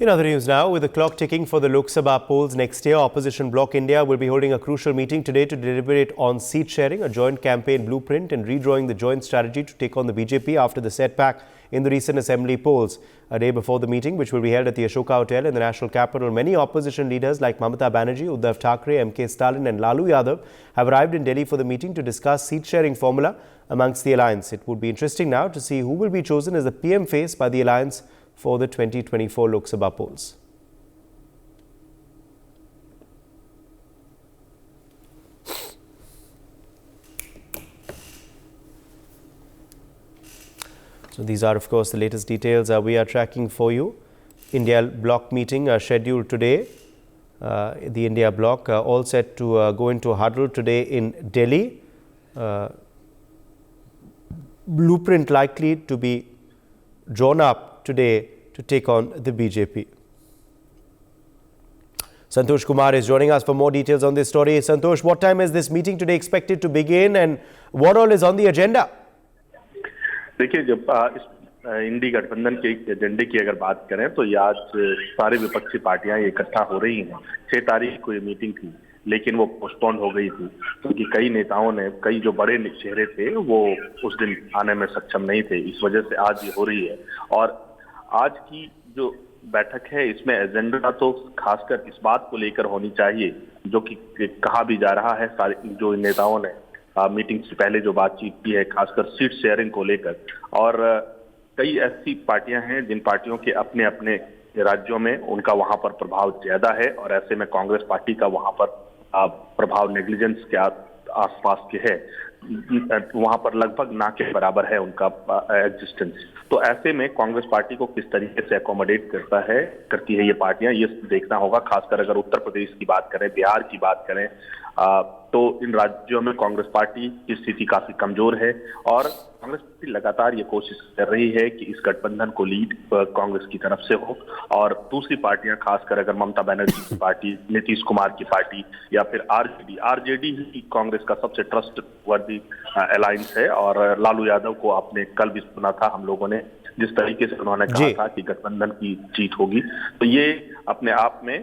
In other news now, with the clock ticking for the Lok Sabha polls next year, Opposition Bloc India will be holding a crucial meeting today to deliberate on seat sharing, a joint campaign blueprint and redrawing the joint strategy to take on the BJP after the setback in the recent assembly polls. A day before the meeting, which will be held at the Ashoka Hotel in the national capital, many opposition leaders like Mamata Banerjee, Uddhav Thackeray, M.K. Stalin and Lalu Yadav have arrived in Delhi for the meeting to discuss seat sharing formula amongst the alliance. It would be interesting now to see who will be chosen as the PM face by the alliance for the 2024 Lok Sabha polls. So these are, of course, the latest details we are tracking for you. India bloc meeting scheduled today. The India bloc all set to go into a huddle today in Delhi. Blueprint likely to be drawn up today to take on the BJP. Santosh Kumar is joining us for more details on this story. Santosh, what time is this meeting today expected to begin and what all is on the agenda? देखिए, जब इस इंडी गठबंधन के एजेंडे की अगर बात करें तो ये आज सारी विपक्षी पार्टियां इकट्ठा हो रही हैं। 6 तारीख को ये मीटिंग थी, लेकिन वो पोस्टपोन हो गई थी क्योंकि कई नेताओं ने, कई जो बड़े चेहरे थे वो उस दिन आने में सक्षम नहीं थे। इस वजह से आज ये हो रही है और आज की जो बैठक है इसमें एजेंडा तो खासकर इस बात को लेकर होनी चाहिए जो कि कहा भी जा रहा है, सारे जो नेताओं ने मीटिंग से पहले जो बातचीत की है, खासकर सीट शेयरिंग को लेकर। और कई ऐसी पार्टियां हैं जिन पार्टियों के अपने अपने राज्यों में उनका वहां पर प्रभाव ज्यादा है और ऐसे में कांग्रेस पार्टी का वहां पर प्रभाव नेग्लिजेंस के आसपास के है, वहां पर लगभग ना के बराबर है उनका एग्जिस्टेंस। तो ऐसे में कांग्रेस पार्टी को किस तरीके से अकोमोडेट करती है ये पार्टियां, ये देखना होगा। खासकर अगर उत्तर प्रदेश की बात करें, बिहार की बात करें, तो इन राज्यों में कांग्रेस पार्टी की स्थिति काफी कमजोर है और कांग्रेस पार्टी लगातार ये कोशिश कर रही है कि इस गठबंधन को लीड कांग्रेस की तरफ से हो। और दूसरी पार्टियां, खासकर अगर ममता बनर्जी की पार्टी, नीतीश कुमार की पार्टी या फिर आरजेडी ही कांग्रेस का सबसे ट्रस्ट वर्दी अलायंस है। और लालू यादव को आपने कल भी सुना था हम लोगों ने, जिस तरीके से उन्होंने कहा था कि गठबंधन की जीत होगी। तो ये अपने आप में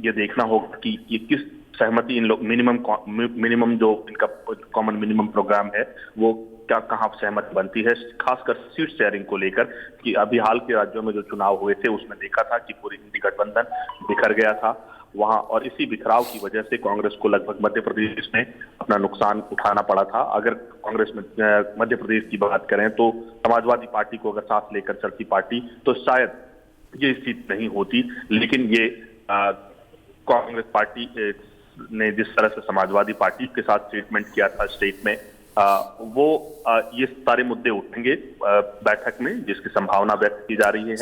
ये देखना होगा कि ये किस सहमति इन लोग मिनिमम जो इनका कॉमन मिनिमम प्रोग्राम है वो क्या कहां सहमति बनती है, खासकर सीट शेयरिंग को लेकर। कि अभी हाल के राज्यों में जो चुनाव हुए थे उसमें देखा था कि पूरी इंडी गठबंधन बिखर गया था वहां, और इसी बिखराव की वजह से कांग्रेस को लगभग मध्य प्रदेश में अपना नुकसान उठाना पड़ा था। अगर कांग्रेस में मध्य प्रदेश की बात करें तो समाजवादी पार्टी को अगर साथ लेकर चलती पार्टी तो शायद ये स्थिति नहीं होती। लेकिन ये कांग्रेस पार्टी ने जिस तरह से समाजवादी पार्टी के साथ ट्रीटमेंट किया था स्टेट में, वो ये सारे मुद्दे उठेंगे बैठक में, जिसकी संभावना व्यक्त की जा रही है।